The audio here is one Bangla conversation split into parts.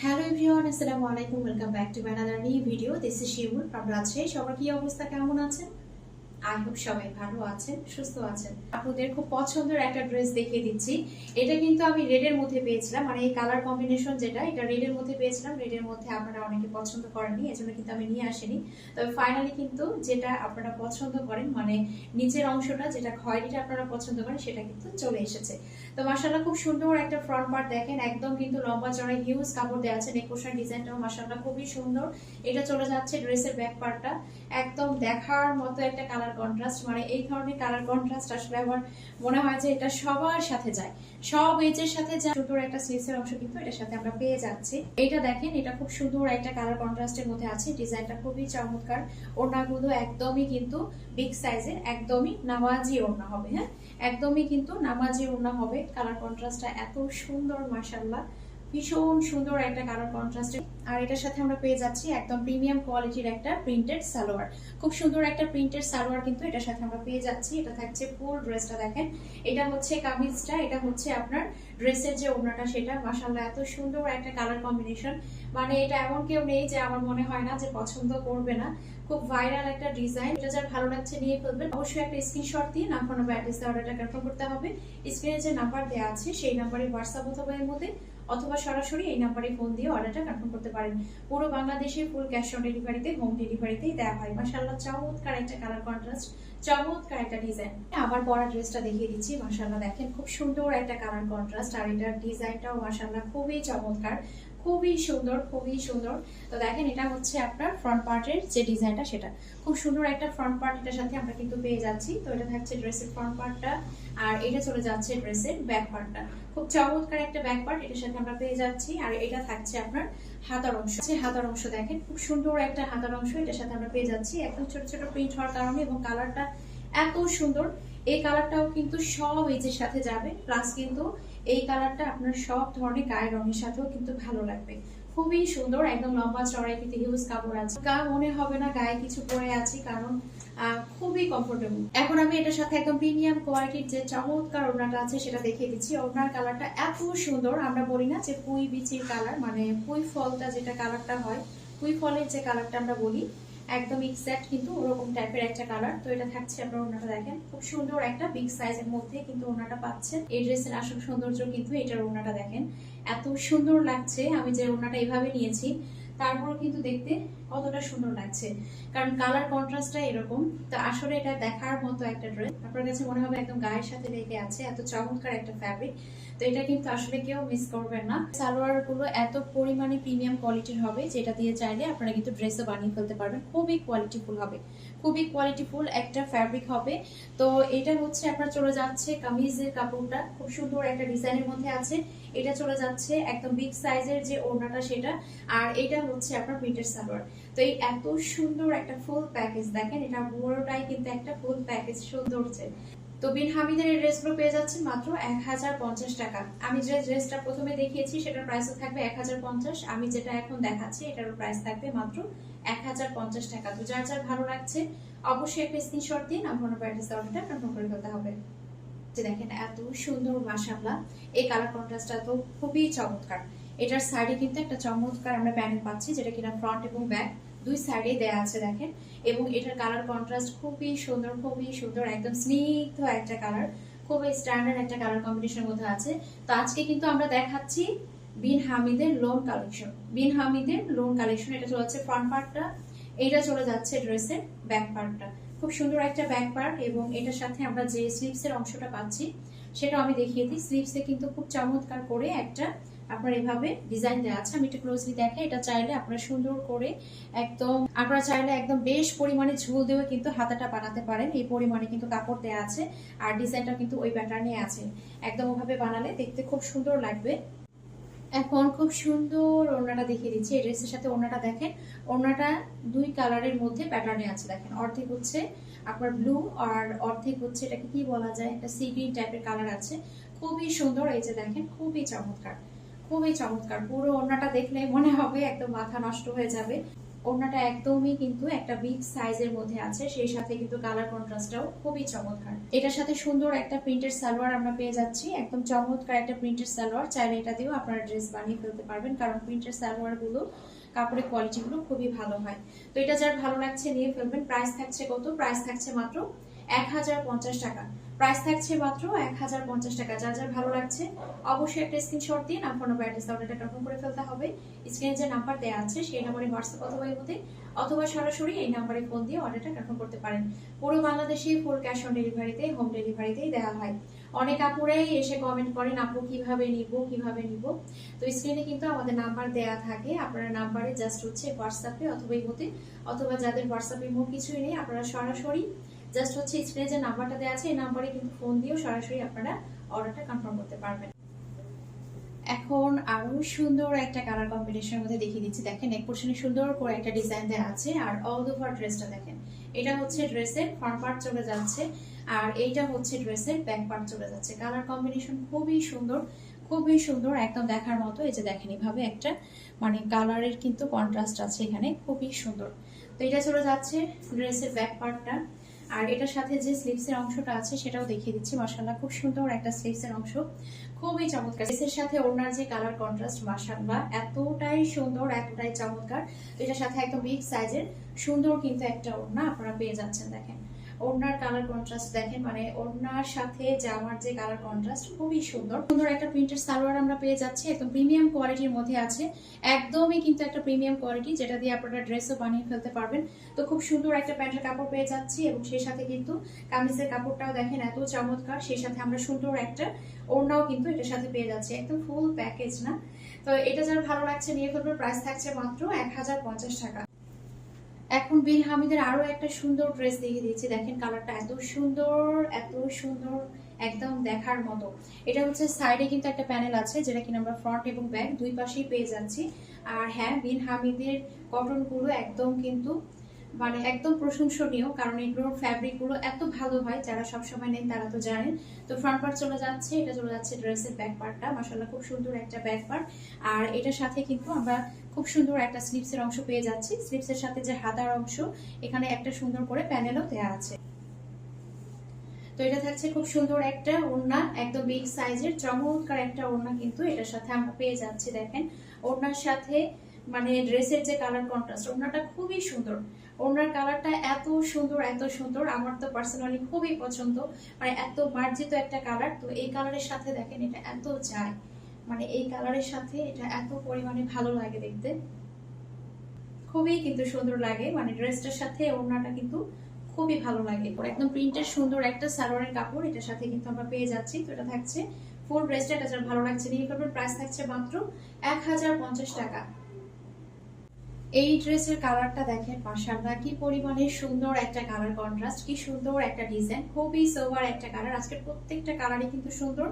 হ্যালো এভরিওয়ান, আসসালামু আলাইকুম। Welcome back to my another new video. This is Shimul from Rajshahi. সবার কি অবস্থা, কেমন আছেন? আই হোপ সবাই ভালো আছেন, সুস্থ আছেন। আপনাদের খুব পছন্দের একটা ড্রেস দেখিয়ে দিচ্ছি। এটা কিন্তু আমি রেডের মধ্যে পেয়েছিলাম, মানে এই কালার কম্বিনেশন যেটা, এটা রেডের মধ্যে পেয়েছিলাম। রেডের মধ্যে আপনারা অনেকে পছন্দ করেননি, এজন্য কিন্তু আমি নিয়ে আসিনি। তবে ফাইনালি কিন্তু যেটা আপনারা পছন্দ করেন, মানে নিচের অংশটা যেটা খয়েরিটা আপনারা পছন্দ করেন, সেটা কিন্তু চলে এসেছে। তো মাশাআল্লাহ খুব সুন্দর একটা ফ্রন্ট পার্ট দেখেন, একদম কিন্তু লম্বা চড়াই হিউজ কাপড় দেওয়া আছে। নেকোশার ডিজাইনটাও মাশাআল্লাহ খুবই সুন্দর। এটা চলে যাচ্ছে ড্রেসের ব্যাক পার্টটা, একদম দেখার মতো একটা কালার কন্ট্রাস্ট। মানে এই ধরনের কালার কন্ট্রাস্ট আসলে আমার মনে হয় যে এটা সবার সাথে যায়, সব এজের সাথে যায়। সুন্দর একটা স্লিভসের অংশ কিন্তু এটার সাথে আমরা পেয়ে যাচ্ছি। এটা দেখেন, এটা খুব সুন্দর একটা কালার কন্ট্রাস্টের মধ্যে আছে। ডিজাইনটা খুবই চমৎকার। ওড়নাগুলো একদমই কিন্তু বিগ সাইজের, একদমই নামাজি ওড়না হবে। হ্যাঁ, একদমই কিন্তু নামাজি ওড়না হবে। কালার কন্ট্রাস্টটা এত সুন্দর, মাশাআল্লাহ ভীষণ সুন্দর একটা কালার কন্ট্রাস্ট। আর এটার সাথে আমরা পেয়ে যাচ্ছি একদম প্রিমিয়াম কোয়ালিটির একটা প্রিন্টেড সালোয়ার। খুব সুন্দর একটা প্রিন্টেড সালোয়ার কিন্তু এটার সাথে আমরা পেয়ে যাচ্ছি। এটা থাকছে ফুল ড্রেসটা, দেখেন এটা হচ্ছে কামিজটা, এটা হচ্ছে আপনার ড্রেসের যে ওড়নাটা, সেটা মাশাআল্লাহ এত সুন্দর একটা কালার কম্বিনেশন। মানে এটা এমন কেউ নেই যে আমার মনে হয় না যে পছন্দ করবে না। খুব ভাইরাল একটা ডিজাইন। এটা যার ভালো লাগছে নিয়ে ফেলবেন। অবশ্যই একটা স্ক্রিনশট দিয়ে নাম্বার অ্যাড্রেস অর্ডারটা কনফার্ম করতে হবে। স্ক্রিনে যে নাম্বার দেওয়া আছে সেই নাম্বারে হোয়াটসঅ্যাপ অথবা এর মধ্যে অথবা সরাসরি এই নাম্বারে ফোন দিয়ে অর্ডারটা কনফার্ম করতে পারেন। পুরো বাংলাদেশে ফুল ক্যাশ অন ডেলিভারিতে, হোম ডেলিভারিতেই দেওয়া হয়। মাশাআল্লাহ চমৎকার একটা কালার কন্ট্রাস্ট, চমৎকার একটা ডিজাইন। আমার পরা ড্রেসটা দেখিয়ে দিচ্ছি। মাশাআল্লাহ দেখেন খুব সুন্দর একটা কালার কন্ট্রাস্ট, আর এটার ডিজাইনটাও মাশাআল্লাহ খুবই চমৎকার, খুবই সুন্দর, খুবই সুন্দর। তো দেখেন এটা হচ্ছে আপনার ফ্রন্ট পার্টের যে ডিজাইনটা, সেটা খুব সুন্দর একটা ফ্রন্ট পার্ট এটার সাথে আমরা কিন্তু পেয়ে যাচ্ছি। তো এটা থাকছে ড্রেসের ফ্রন্ট পার্টটা, আর এটা চলে যাচ্ছে ড্রেসের ব্যাক পার্টটা। খুব চমৎকার একটা ব্যাক পার্ট এটার সাথে আমরা পেয়ে যাচ্ছি। আর এটা থাকছে আপনার হাতার অংশ। হাতার অংশ দেখেন খুব সুন্দর একটা হাতার অংশ এটার সাথে আমরা পেয়ে যাচ্ছি। একদম ছোট ছোট প্রিন্ট হওয়ার কারণে এবং কালারটা এত সুন্দর। এই কালারটাও কিন্তু সব এজের সাথে যাবে, প্লাস কিন্তু এই কালারটা আপনার সব ধরনের গায়ের রঙের সাথেও কিন্তু ভালো লাগবে। খুবই সুন্দর, একদম লম্বা চড়াই কিন্তু হিউজ কাপড় আছে। গা মনে হবে না গায়ে কিছু পরে আছি, কারণ খুবই কমফোর্টেবল। এখন আমি এটার সাথে একদম প্রিমিয়াম কোয়ালিটির যে চমৎকার ওড়নাটা আছে সেটা দেখিয়ে দিচ্ছি। ওড়নার কালারটা এত সুন্দর, আমরা বলি না যে পুঁই বিচির কালার, মানে পুঁই ফলটা যেটা কালারটা হয়, পুঁই ফলের যে কালারটা আমরা বলি, একদম এক্সাক্ট কিন্তু ওরকম টাইপের একটা কালার। তো এটা থাকছে আপনার ওড়নাটা দেখেন খুব সুন্দর একটা বিগ সাইজের মধ্যে কিন্তু ওড়নাটা পাচ্ছেন। এই ড্রেসের আসল সৌন্দর্য কিন্তু এটার ওড়নাটা দেখেন এত সুন্দর লাগছে। আমি যে ওড়নাটা এইভাবে নিয়েছি তারপরও কিন্তু দেখতে কতটা সুন্দর লাগছে, কারণ কালার কন্ট্রাস্টটা এরকম। তো আসলে এটা দেখার মতো একটা ড্রেস, আপনার কাছে মনে হবে একদম গায়ের সাথে লেগে আছে, এত চমৎকার একটা ফ্যাব্রিক। তো এটা কিন্তু আসলে কেউ মিস করবেন না। সালোয়ার গুলো এত পরিমাণে প্রিমিয়াম কোয়ালিটির হবে যেটা দিয়ে চাইলে আপনারা কিন্তু ড্রেসও বানিয়ে ফেলতে পারবেন। খুবই কোয়ালিটিফুল হবে, খুবই কোয়ালিটিফুল একটা ফ্যাব্রিক হবে। তো এটা হচ্ছে আপনার চলে যাচ্ছে কামিজের কাপড়টা, খুব সুন্দর একটা ডিজাইনের মধ্যে আছে। এটা চলে যাচ্ছে একদম বিগ সাইজের যে ওড়নাটা সেটা, আর এটা হচ্ছে আপনার প্রিন্টেড সালোয়ার। তো এই এত সুন্দর একটা ফুল প্যাকেজ দেখেন, এটা পুরোটাই কিন্তু একটা ফুল প্যাকেজ সৌন্দর্যের। তো বিন হামিদের এই ড্রেসগুলো পেয়ে যাচ্ছে মাত্র 1050 টাকা। আমি যে ড্রেসটা প্রথমে দেখিয়েছি সেটার প্রাইসও থাকবে 1050। আমি যেটা এখন দেখাচ্ছি এটার প্রাইস থাকবে মাত্র 1050 টাকা। তো যার যার ভালো লাগছে অবশ্যই একটা স্ক্রিনশট দিয়ে আমার অ্যাড্রেস অর্ডারটা কনফার্ম করে ফেলতে হবে। যে দেখেন এত সুন্দর, মাশাআল্লাহ এই কালার কন্ট্রাস্টটা তো খুবই চমৎকার। এটার সাইডে কিন্তু একটা চমৎকার আমরা প্যানেল পাচ্ছি, যেটা কিনা ফ্রন্ট এবং ব্যাক দুই সাইডে দেয়া আছে দেখেন। এবং এটার কালার কন্ট্রাস্ট খুবই সুন্দর, খুবই সুন্দর, একদম স্নিগ্ধ একটা কালার, খুবই স্ট্যান্ডার্ড একটা কালার কম্বিনেশনের মধ্যে আছে। তো আজকে কিন্তু আমরা দেখাচ্ছি বিন হামিদের লোন কালেকশন। বিন হামিদের লোন কালেকশন, এটা চলে যাচ্ছে ফ্রন্ট পার্টটা, এটা চলে যাচ্ছে ড্রেসের ব্যাক পার্টটা। খুব সুন্দর একটা ব্যাক পার্ট, এবং এটার সাথে আমরা যে স্লিভসের অংশটা পাচ্ছি সেটা আমি দেখিয়ে দিই। স্লিভসে কিন্তু খুব চমৎকার করে একটা আপনার এভাবে ডিজাইন দেওয়া আছে। আমি একটু ক্লোজলি দেখাই। এটা চাইলে আপনারা সুন্দর করে একদম, আপনারা চাইলে একদম বেশ পরিমাণে ঝুল দিয়ে কিন্তু হাতাটা বানাতে পারেন। এই পরিমাণে কিন্তু কাপড় দেওয়া আছে, আর ডিজাইনটা কিন্তু ওই প্যাটার্নে আছে। একদম ওভাবে বানালে দেখতে খুব সুন্দর লাগবে। এখন খুব সুন্দর ওড়নাটা দেখিয়ে দিচ্ছি। এই ড্রেসের সাথে ওড়নাটা দেখেন, ওড়নাটা দুই কালারের মধ্যে প্যাটার্নে আছে দেখেন। অর্ধেক হচ্ছে আপনার ব্লু, আর অর্ধেক হচ্ছে এটাকে কি বলা যায়, একটা সি গ্রিন টাইপের কালার আছে। খুবই সুন্দর, এই যে দেখেন খুবই চমৎকার, খুবই চমৎকার। পুরো ওড়নাটা দেখলে মনে হবে একদম মাথা নষ্ট হয়ে যাবে। ওড়নাটা একদমই কিন্তু একটা বিগ সাইজের মধ্যে আছে, সেই সাথে কিন্তু কালার কন্ট্রাস্টটাও খুবই চমৎকার। এটার সাথে সুন্দর একটা প্রিন্টের সালোয়ার আমরা পেয়ে যাচ্ছি, একদম চমৎকার একটা প্রিন্টের সালোয়ার। চাইলে এটা দিয়েও আপনারা ড্রেস বানিয়ে ফেলতে পারবেন, কারণ প্রিন্টের সালোয়ার গুলো কাপড়ের কোয়ালিটি গুলো খুবই ভালো হয়। তো এটা যার ভালো লাগছে নিয়ে ফেলবেন। প্রাইস থাকছে কত? প্রাইস থাকছে মাত্র 1050 টাকা। প্রাইস থাকছে মাত্র 1050 টাকা। যার যার ভালো লাগছে অবশ্যই একটা স্ক্রিনশট দিয়ে নাম, ফোন নাম্বার, অ্যাড্রেস অর্ডারটা কনফার্ম করে ফেলতে হবে। স্ক্রিনে যে নাম্বার দেওয়া আছে সেই নাম্বারে হোয়াটসঅ্যাপ অথবা ইমোতে অথবা সরাসরি এই নাম্বারে ফোন দিয়ে অর্ডারটা কনফার্ম করতে পারেন। পুরো বাংলাদেশে ফুল ক্যাশ অন ডেলিভারিতে, হোম ডেলিভারিতেই দেওয়া হয়। অনেক আপুরাই এসে কমেন্ট করেন আপু কিভাবে নিব কিভাবে নিব। তো স্ক্রিনে কিন্তু আমাদের নাম্বার দেয়া থাকে, আপনারা নাম্বারে জাস্ট হচ্ছে হোয়াটসঅ্যাপে অথবা ইমোতে, অথবা যাদের হোয়াটসঅ্যাপে ইমো কিছুই নেই আপনারা সরাসরি জাস্ট হচ্ছে স্ক্রিনে যে নাম্বারটা দেওয়া আছে এই নাম্বারে কিন্তু ফোন দিয়েও সরাসরি আপনারা অর্ডারটা কনফার্ম করতে পারবেন। এখন আরো সুন্দর একটা কালার কম্বিনেশনের মধ্যে দেখিয়ে দিচ্ছি। দেখেন নেক পোর্শনে সুন্দর করে একটা ডিজাইন দেওয়া আছে, আর অল ওভার ড্রেসটা দেখেন। এটা হচ্ছে ড্রেসের ফ্রন্ট পার্ট চলে যাচ্ছে, আর এইটা হচ্ছে ড্রেসের ব্যাক পার্ট চলে যাচ্ছে। কালার কম্বিনেশন খুবই সুন্দর, খুবই সুন্দর, একদম দেখার মতো। এই যে দেখেন এভাবে একটা মানে কালারের কিন্তু কন্ট্রাস্ট আছে এখানে, খুবই সুন্দর। তো এটা চলে যাচ্ছে ড্রেসের ব্যাক পার্টটা, আর এটার সাথে যে স্লিভসের অংশটা আছে সেটাও দেখিয়ে দিচ্ছি। মাশাআল্লাহ খুব সুন্দর একটা স্লিভসের অংশ, খুবই চমৎকার। ড্রেসের সাথে ওড়নার যে কালার কন্ট্রাস্ট মাশাআল্লাহ এতটাই সুন্দর, এতটাই চমৎকার। এটার সাথে একদম বিগ সাইজের সুন্দর কিন্তু একটা ওড়না আপনারা পেয়ে যাচ্ছেন। দেখেন ওড়নার কালার কন্ট্রাস্ট দেখেন, মানে ওড়নার সাথে জামার যে কালার কন্ট্রাস্ট খুবই সুন্দর। সুন্দর একটা প্রিন্টের সালোয়ার আমরা পেয়ে যাচ্ছি, একদম প্রিমিয়াম কোয়ালিটির মধ্যে আছে, একদমই কিন্তু একটা প্রিমিয়াম কোয়ালিটি, যেটা দিয়ে আপনারা ড্রেসও বানিয়ে ফেলতে পারবেন। তো খুব সুন্দর একটা প্যান্টের কাপড় পেয়ে যাচ্ছি, এবং সেই সাথে কিন্তু কামিজের কাপড়টাও দেখেন এত চমৎকার। সেই সাথে আমরা সুন্দর একটা ওড়নাও কিন্তু এটার সাথে পেয়ে যাচ্ছি, একদম ফুল প্যাকেজ না। তো এটা যার ভালো লাগছে নিয়ে ফেলবে। প্রাইস থাকছে মাত্র 1050 টাকা। এখন বিন হামিদের আরো একটা সুন্দর ড্রেস দেখিয়ে দিচ্ছি। দেখেন কালারটা এত সুন্দর, এত সুন্দর, একদম দেখার মতো। এটা হচ্ছে সাইডে কিন্তু একটা প্যানেল আছে, যেটা কিনা আমরা ফ্রন্ট এবং ব্যাক দুই পাশেই পেয়ে যাচ্ছি। আর হ্যাঁ, বিন হামিদের কটন গুলো একদম কিন্তু মানে একদম প্রশংসনীয়, কারণ এগুলোর ফ্যাব্রিক গুলো এত ভালো হয়, যারা সবসময় নেন তারা তো জানেন। তো ফ্রন্ট পার্ট চলে যাচ্ছে, এটা চলে যাচ্ছে ড্রেসের ব্যাক পার্টটা। মাশাআল্লাহ খুব সুন্দর একটা ব্যাক পার্ট, আর এটার সাথে কিন্তু আমরা খুব সুন্দর একটা স্লিভসের অংশ পেয়ে যাচ্ছি। স্লিভসের সাথে যে হাতার অংশ, এখানে একটা সুন্দর করে প্যানেলও দেওয়া আছে। তো এটা থাকছে খুব সুন্দর একটা ওড়না, একদম বিগ সাইজের চমৎকার একটা ওড়না কিন্তু এটার সাথে আমরা পেয়ে যাচ্ছি। দেখেন ওড়নার সাথে মানে ড্রেসের যে কালার কন্ট্রাস্ট, ওড়নাটা খুবই সুন্দর। ওড়নার কালারটা এত সুন্দর, এত সুন্দর, আমার তো পার্সোনালি খুবই পছন্দ। মানে এত মার্জিত একটা কালার, তো এই কালারের সাথে দেখেন এটা এত যায়, মানে এই কালারের সাথে এটা এত পরিমাণে ভালো লাগে দেখতে, খুবই কিন্তু সুন্দর লাগে। মানে ড্রেসটার সাথে ওড়নাটা কিন্তু খুবই ভালো লাগে। একদম প্রিন্টের সুন্দর একটা সালোয়ারের কাপড় এটার সাথে কিন্তু আমরা পেয়ে যাচ্ছি। তো এটা থাকছে ফুল ড্রেসটা, এটা যার ভালো লাগছে নিয়ে করবেন। প্রাইস থাকছে মাত্র 1050 টাকা। এই ড্রেসের কালারটা দেখেন মাশাআল্লাহ কি পরিমাণে সুন্দর একটা কালার কন্ট্রাস্ট, কি সুন্দর একটা ডিজাইন, খুবই সোবার একটা কালার। আজকের প্রত্যেকটা কালারই কিন্তু সুন্দর,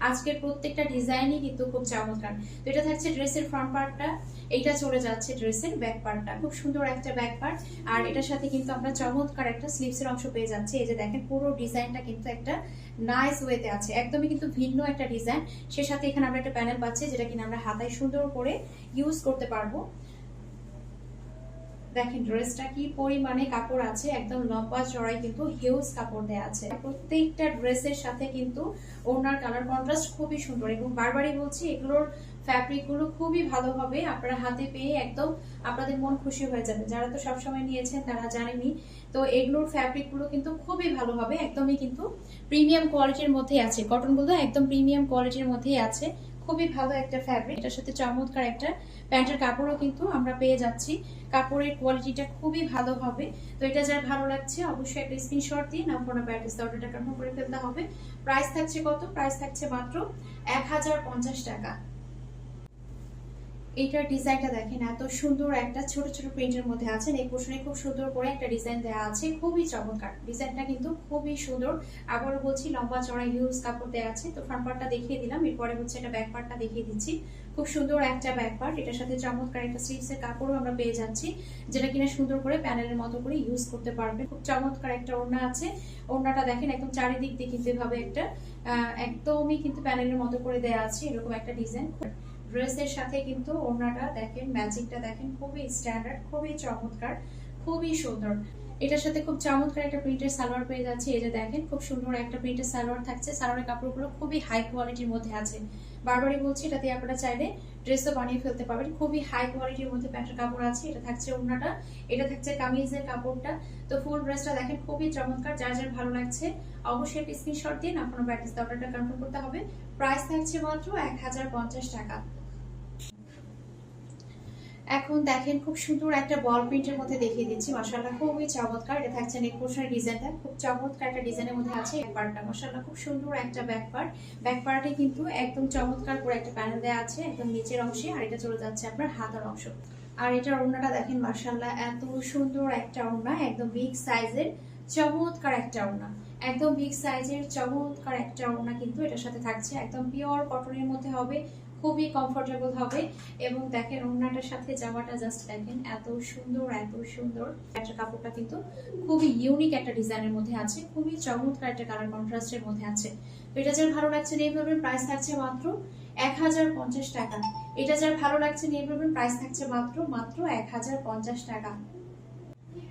আজকের প্রত্যেকটা ডিজাইনই কিন্তু খুব চমৎকার। তো এটা থাকছে ড্রেসের ফ্রন্ট পার্টটা, এইটা চলে যাচ্ছে ড্রেসের ব্যাক পার্টটা, খুব সুন্দর একটা ব্যাক পার্ট। আর এটার সাথে কিন্তু আমরা চমৎকার একটা স্লিভসের অংশ পেয়ে যাচ্ছি। এই যে দেখেন পুরো ডিজাইনটা কিন্তু একটা নাইস ওয়েতে আছে, একদমই কিন্তু ভিন্ন একটা ডিজাইন। সে সাথে এখানে আমরা একটা প্যানেল পাচ্ছি, যেটা কিনা আমরা হাতায় সুন্দর করে ইউজ করতে পারবো। দেখেন ড্রেসটা কি পরিমাণে কাপড় আছে, একদম লম্বা চড়াই কিন্তু হিউজ কাপড় দেয়া আছে। প্রত্যেকটা ড্রেসের সাথে কিন্তু ওনার কালার কন্ট্রাস্ট খুবই সুন্দর, এবং বারবারই বলছি এগুলোর ফ্যাব্রিক গুলো খুবই ভালো হবে, আপনারা হাতে পেয়ে একদম আপনাদের মন খুশি হয়ে যাবে। যারা তো সবসময় নিয়েছেন তারা জানেনি, তো এগুলোর ফ্যাব্রিক গুলো কিন্তু খুবই ভালো হবে, একদমই কিন্তু প্রিমিয়াম কোয়ালিটির মধ্যেই আছে। কটন গুলো একদম প্রিমিয়াম কোয়ালিটির মধ্যেই আছে, খুবই ভালো একটা ফ্যাব্রিক। এটার সাথে চমৎকার একটা প্যান্টের কাপড়ও কিন্তু আমরা পেয়ে যাচ্ছি, কাপড়ের কোয়ালিটিটা খুবই ভালো হবে। তো এটা যার ভালো লাগছে অবশ্যই একটা স্ক্রিনশট দিয়ে নাম, ফোন নাম্বার, অ্যাড্রেস অর্ডারটা কনফার্ম করে ফেলতে হবে। প্রাইস থাকছে কত? প্রাইস থাকছে মাত্র 1050 টাকা। এইটার ডিজাইনটা দেখেন এত সুন্দর একটা ছোট ছোট প্রিন্টের মধ্যে আছে, এই পোর্শনে খুব সুন্দর করে একটা ডিজাইন দেওয়া আছে, খুবই চমৎকার। ডিজাইনটা কিন্তু খুবই সুন্দর, আবারও বলছি লম্বা চড়া হিউজ কাপড় দেওয়া আছে। তো ফ্রন্ট পার্টটা দেখিয়ে দিলাম, এরপরে হচ্ছে এটা ব্যাক পার্টটা দেখিয়ে দিচ্ছি। খুব সুন্দর একটা ব্যাক পার্ট, এটার সাথে চমৎকার একটা স্লিভসের কাপড়ও আমরা পেয়ে যাচ্ছি, যেটা কিনা সুন্দর করে প্যানেলের মতো করে ইউজ করতে পারবে। খুব চমৎকার একটা ওড়না আছে, ওড়নাটা দেখেন একদম চারিদিক দিয়ে কিন্তু এভাবে একটা একদমই কিন্তু প্যানেলের মতো করে দেওয়া আছে, এরকম একটা ডিজাইন। ড্রেসের সাথে কিন্তু ওড়নাটা দেখেন, ম্যাচিংটা দেখেন, খুবই স্ট্যান্ডার্ড, খুবই চমৎকার, খুবই সুন্দর। এটার সাথে খুব চমৎকার একটা প্রিন্টের সালোয়ার পেয়ে যাচ্ছে। এই যে দেখেন খুব সুন্দর একটা প্রিন্টের সালোয়ার থাকছে। সালোয়ারের কাপড়গুলো খুবই হাই কোয়ালিটির মধ্যে আছে। বারবারই বলছি, এটাতে আপনারা চাইলে ড্রেসও বানিয়ে ফেলতে পারবেন। খুবই হাই কোয়ালিটির মধ্যে প্যান্টের কাপড় আছে। এটা থাকছে ওড়নাটা, এটা থাকছে কামিজের কাপড়টা। তো ফুল ড্রেসটা দেখেন খুবই চমৎকার। যার যার ভালো লাগছে অবশ্যই একটা স্ক্রিনশট দিন, আপনার ব্যাটারিজ অর্ডারটা কনফার্ম করতে হবে। প্রাইস থাকছে মাত্র 1050 টাকা। এখন দেখেন খুব সুন্দর একটা বল প্রিন্টের মধ্যে দেখিয়ে দিচ্ছি। মাশাআল্লাহ খুবই চমৎকার। এটা থাকছে নেক পোর্শনের ডিজাইনটা, খুব চমৎকার একটা ডিজাইনের মধ্যে আছে। ব্যাক পার্টটা মাশাআল্লাহ খুব সুন্দর একটা ব্যাক পার্ট। ব্যাক পার্টে কিন্তু একদম চমৎকার করে একটা প্যানেল দেওয়া আছে একদম নিচের অংশে, আর এটা চলে যাচ্ছে আপনার হাতার অংশ। আর এটার ওড়নাটা দেখেন মাশাআল্লাহ এত সুন্দর একটা ওড়না, একদম বিগ সাইজের চমৎকার একটা ওড়না, একদম বিগ সাইজের চমৎকার একটা ওড়না কিন্তু এটার সাথে থাকছে। একদম পিওর কটনের মধ্যে হবে, খুবই কমফোর্টেবল হবে। এবং দেখেন ওড়নাটার সাথে জামাটা জাস্ট দেখেন এত সুন্দর, এত সুন্দর। একটা কাপড়টা কিন্তু খুবই ইউনিক একটা ডিজাইনের মধ্যে আছে, খুবই চমৎকার একটা কালার কন্ট্রাস্টের মধ্যে আছে। তো এটা যার ভালো লাগছে নিয়ে ফেলবেন, প্রাইস থাকছে মাত্র 1050 টাকা। এটা যার ভালো লাগছে নিয়ে ফেলবেন, প্রাইস থাকছে মাত্র 1050 টাকা।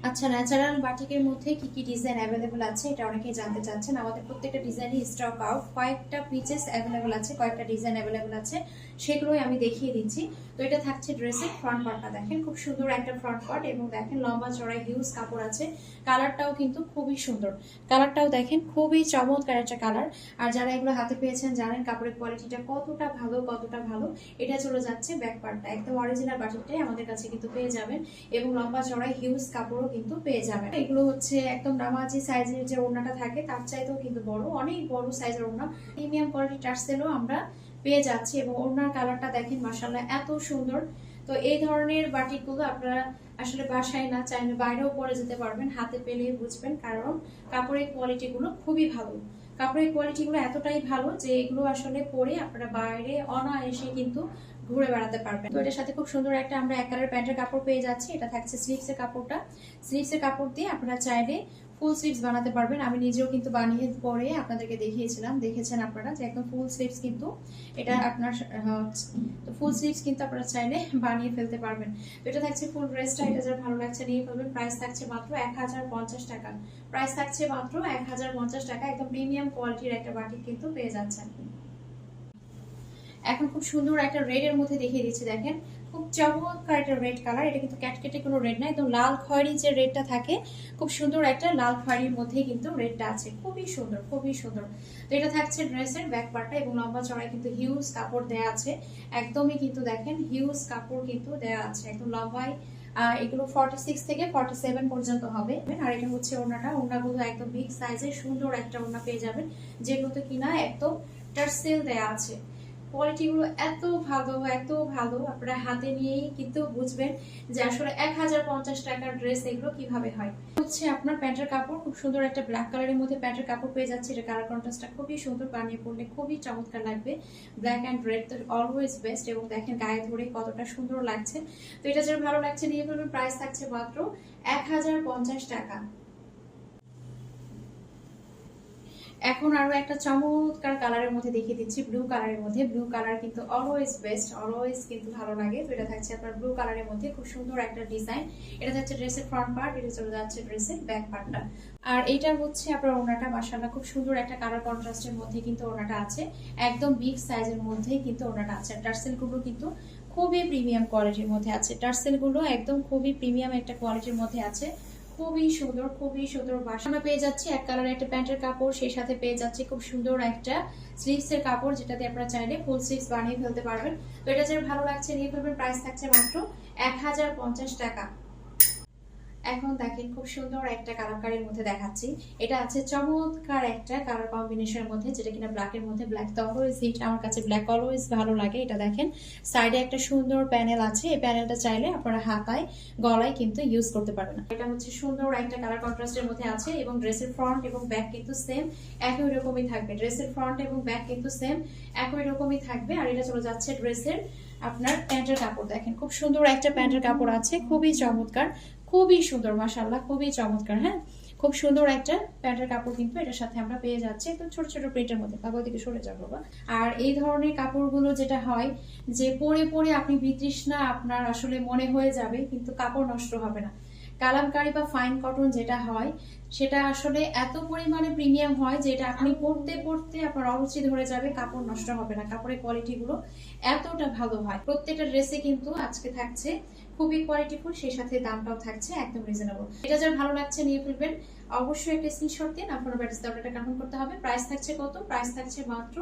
আচ্ছা, ন্যাচারাল বাটিকের মধ্যে কি কি ডিজাইন অ্যাভেলেবল আছে এটা অনেকেই জানতে চাচ্ছেন। আমাদের প্রত্যেকটা ডিজাইনই স্টক আউট, কয়েকটা পিসেস অ্যাভেলেবল আছে, কয়েকটা ডিজাইন অ্যাভেলেবল আছে, সেগুলোই আমি দেখিয়ে দিচ্ছি। তো এটা থাকছে ড্রেসের ফ্রন্ট পার্টটা, দেখেন খুব সুন্দর একটা ফ্রন্ট পার্ট, এবং দেখেন লম্বা চড়াই হিউজ কাপড় আছে। কালারটাও কিন্তু খুবই সুন্দর, কালারটাও দেখেন খুবই চমৎকার একটা কালার। আর যারা এগুলো হাতে পেয়েছেন জানেন কাপড়ের কোয়ালিটিটা কতটা ভালো, কতটা ভালো। এটা চলে যাচ্ছে ব্যাক পার্টটা, একদম অরিজিনাল বাটিকটাই আমাদের কাছে কিন্তু পেয়ে যাবেন, এবং লম্বা চড়াই হিউজ কাপড়ও কিন্তু পেয়ে যাবেন। এগুলো হচ্ছে একদম নামাজি সাইজের যে ওড়নাটা থাকে তার চাইতেও কিন্তু বড়, অনেক বড় সাইজের ওড়না। প্রিমিয়াম কোয়ালিটি টার্সেলও আমরা পেয়ে যাচ্ছি, এবং ওড়নার কালারটা দেখেন মাশাআল্লাহ এত সুন্দর। তো এই ধরনের বাটিকগুলো আপনারা আসলে বাসায় না চাইলে বাইরেও পরে যেতে পারবেন, হাতে পেলে বুঝবেন, কারণ কাপড়ের কোয়ালিটিগুলো খুবই ভালো। কাপড়ের কোয়ালিটিগুলো এতটাই ভালো যে এগুলো আসলে পরে আপনারা বাইরে অনায়াসে কিন্তু ঘুরে বেড়াতে পারবেন। তো এটার সাথে খুব সুন্দর একটা আমরা এক কালার প্যান্টের কাপড় পেয়ে যাচ্ছি। এটা থাকছে স্লিভসের কাপড়টা, স্লিভসের কাপড় দিয়ে আপনারা চাইলে ফুল স্লিভস বানাতে পারবেন। আমি নিজেও কিন্তু বানিয়ে পরে আপনাদেরকে দেখিয়েছিলাম, দেখেছেন আপনারা যে একদম ফুল স্লিভস কিন্তু এটা আপনার তো ফুল স্লিভস কিন্তু আপনারা চাইলে বানিয়ে ফেলতে পারবেন। তো এটা থাকছে ফুল ড্রেসটা, এটা যার ভালো লাগছে নিয়ে ফেলবেন। প্রাইস থাকছে মাত্র 1050 টাকা। প্রাইস থাকছে মাত্র 1050 টাকা। একদম প্রিমিয়াম কোয়ালিটির একটা বাটিক কিন্তু পেয়ে যাচ্ছেন। এখন খুব সুন্দর একটা রেড এর মধ্যে দেখিয়ে দিচ্ছি, দেখেন খুব চমৎকার একটা রেড কালার। এটা কিন্তু ক্যাটকেটে কোনো রেড না, একদম লাল খয়েরি যে রেডটা থাকে, খুব সুন্দর একটা লাল খয়েরির মধ্যে কিন্তু রেডটা আছে, খুবই সুন্দর, খুবই সুন্দর। তো এটা থাকছে ড্রেসের ব্যাক পার্টটা, এবং লম্বা চড়াই কিন্তু হিউজ কাপড় দেয়া আছে, একদমই কিন্তু দেখেন হিউজ কাপড় কিন্তু দেয়া আছে, একদম লম্বায় এগুলো 46 থেকে 47 পর্যন্ত হবে। আর এটা হচ্ছে ওড়নাটা, ওড়নাগুলো একদম বিগ সাইজের সুন্দর একটা ওড়না পেয়ে যাবেন, যেগুলোতে কিনা একদম টার্সেল দেয়া আছে। কোয়ালিটিগুলো এত ভালো, এত ভালো, আপনারা হাতে নিয়েই কিন্তু বুঝবেন যে আসলে 1050 টাকার ড্রেস এগুলো কিভাবে হয়। হচ্ছে আপনার প্যান্টের কাপড়, খুব সুন্দর একটা ব্ল্যাক কালারের মধ্যে প্যান্টের কাপড় পেয়ে যাচ্ছে। এটা কালার কন্ট্রাস্টটা খুবই সুন্দর, বানিয়ে পড়লে খুবই চমৎকার লাগবে। ব্ল্যাক অ্যান্ড রেড তো অলওয়েজ বেস্ট, এবং দেখেন গায়ে ধরে কতটা সুন্দর লাগছে। তো এটা যার ভালো লাগছে নিয়ে ফেলবেন, প্রাইস থাকছে মাত্র 1050 টাকা। এখন আরো একটা চমৎকার কালারের মধ্যে দেখিয়ে দিচ্ছি, ব্লু কালারের মধ্যে। ব্লু কালার কিন্তু অলওয়েজ বেস্ট, অলওয়েজ কিন্তু ভালো লাগে। তো এটা থাকছে আপনার ব্লু কালারের মধ্যে, খুব সুন্দর একটা ডিজাইন। এটা থাকছে ড্রেসের ফ্রন্ট পার্ট, এটা চলে যাচ্ছে ড্রেসের ব্যাক পার্টটা। আর এটা হচ্ছে আপনার ওড়নাটা, মাশাআল্লাহ খুব সুন্দর একটা কালার কন্ট্রাস্টের মধ্যে কিন্তু ওড়নাটা আছে, একদম বিগ সাইজের মধ্যেই কিন্তু ওড়নাটা আছে। টার্সেল গুলো কিন্তু খুবই প্রিমিয়াম কোয়ালিটির মধ্যে আছে, টার্সেল গুলো একদম খুবই প্রিমিয়াম একটা কোয়ালিটির মধ্যে আছে, খুবই সুন্দর, খুবই সুন্দর। আমরা পেয়ে যাচ্ছি এক কালারের একটা প্যান্টের কাপড়, সেই সাথে পেয়ে যাচ্ছি খুব সুন্দর একটা স্লিভস এর কাপড়, যেটাতে আপনারা চাইলে ফুল স্লিভস বানিয়ে ফেলতে পারবেন। তো এটা যার ভালো লাগছে নিয়ে ফেলবেন, প্রাইস থাকছে মাত্র 1050 টাকা। এখন দেখেন খুব সুন্দর একটা কালারকারির মধ্যে দেখাচ্ছি। এটা আছে চমৎকার একটা কালার কম্বিনেশনের মধ্যে, যেটা কিনা ব্ল্যাকের মধ্যে। ব্ল্যাক তো অলওয়েজ হিট, আমার কাছে ব্ল্যাক অলওয়েজ ভালো লাগে। এটা দেখেন সাইডে একটা সুন্দর প্যানেল আছে, এই প্যানেলটা চাইলে আপনারা হাতায় গলায় কিন্তু ইউজ করতে পারবেন। এটা হচ্ছে সুন্দর একটা কালার কন্ট্রাস্টের মধ্যে আছে, এবং ড্রেসের ফ্রন্ট এবং ব্যাক কিন্তু সেম একই রকমই থাকবে। ড্রেসের ফ্রন্ট এবং ব্যাক কিন্তু সেম একই রকমই থাকবে। আর এটা চলে যাচ্ছে ড্রেসের আপনার প্যান্টের কাপড়, দেখেন খুব সুন্দর একটা প্যান্টের কাপড় আছে, খুবই চমৎকার, খুবই সুন্দর, মাশাআল্লাহ খুবই চমৎকার। হ্যাঁ, খুব সুন্দর একটা প্যান্টের কাপড় কিন্তু এটার সাথে আমরা পেয়ে যাচ্ছি, একদম ছোট ছোট প্রিন্টের মধ্যে। কাপড় দিকে সরে যাবো। আর এই ধরনের কাপড়গুলো যেটা হয় যে পরে পরে আপনি বিতৃষ্ণা আপনার আসলে মনে হয়ে যাবে, কিন্তু কাপড় নষ্ট হবে না। কালামকারী বা ফাইন কটন যেটা হয় সেটা আসলে এত পরিমাণে প্রিমিয়াম হয় যে এটা আপনি পরতে পরতে আপনার অরুচি ধরে যাবে, কাপড় নষ্ট হবে না। কাপড়ের কোয়ালিটি গুলো এতটা ভালো হয়। প্রত্যেকটা ড্রেসে কিন্তু আজকে থাকছে খুবই কোয়ালিটিফুল, সেই সাথে দামটাও থাকছে একদম রিজনেবল। এটা যার ভালো লাগছে নিয়ে ফেলবেন, অবশ্যই একটা স্ক্রিনশট দিন। আপনার ব্যাটারি অর্ডারটা কনফার্ম করতে হবে। প্রাইস থাকছে কত? প্রাইস থাকছে মাত্র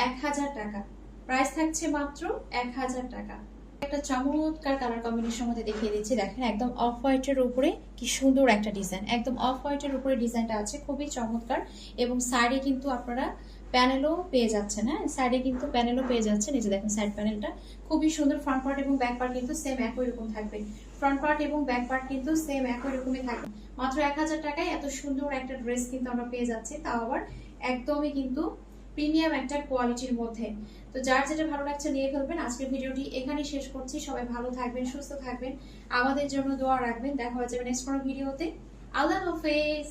1000 টাকা। প্রাইস থাকছে মাত্র 1000 টাকা। একটা চমৎকার কালার কম্বিনেশনের মধ্যে দেখিয়ে দিচ্ছি। দেখেন একদম অফ হোয়াইটের উপরে কি সুন্দর একটা ডিজাইন, একদম অফ হোয়াইটের উপরে ডিজাইনটা আছে, খুবই চমৎকার। এবং সাইডে কিন্তু আপনারা প্যানেলও পেয়ে যাচ্ছেন। হ্যাঁ, সাইডে কিন্তু প্যানেলও পেয়ে যাচ্ছেন। এই যে দেখেন সাইড প্যানেলটা খুবই সুন্দর। ফ্রন্ট পার্ট এবং ব্যাক পার্ট কিন্তু সেম একই রকম থাকবে। ফ্রন্ট পার্ট এবং ব্যাক পার্ট কিন্তু সেম একই রকমই থাকবে। মাত্র 1000 টাকায় এত সুন্দর একটা ড্রেস কিন্তু আমরা পেয়ে যাচ্ছি, তাও আবার একদমই কিন্তু প্রিমিয়াম একটা কোয়ালিটির মধ্যে। তো যার যেটা ভালো লাগছে নিয়ে ফেলবেন। আজকের ভিডিওটি এখানেই শেষ করছি। সবাই ভালো থাকবেন, সুস্থ থাকবেন, আমাদের জন্য দোয়া রাখবেন। দেখা হয়ে যাবে নেক্সট কোনো ভিডিওতে। আল্লাহ হাফেজ।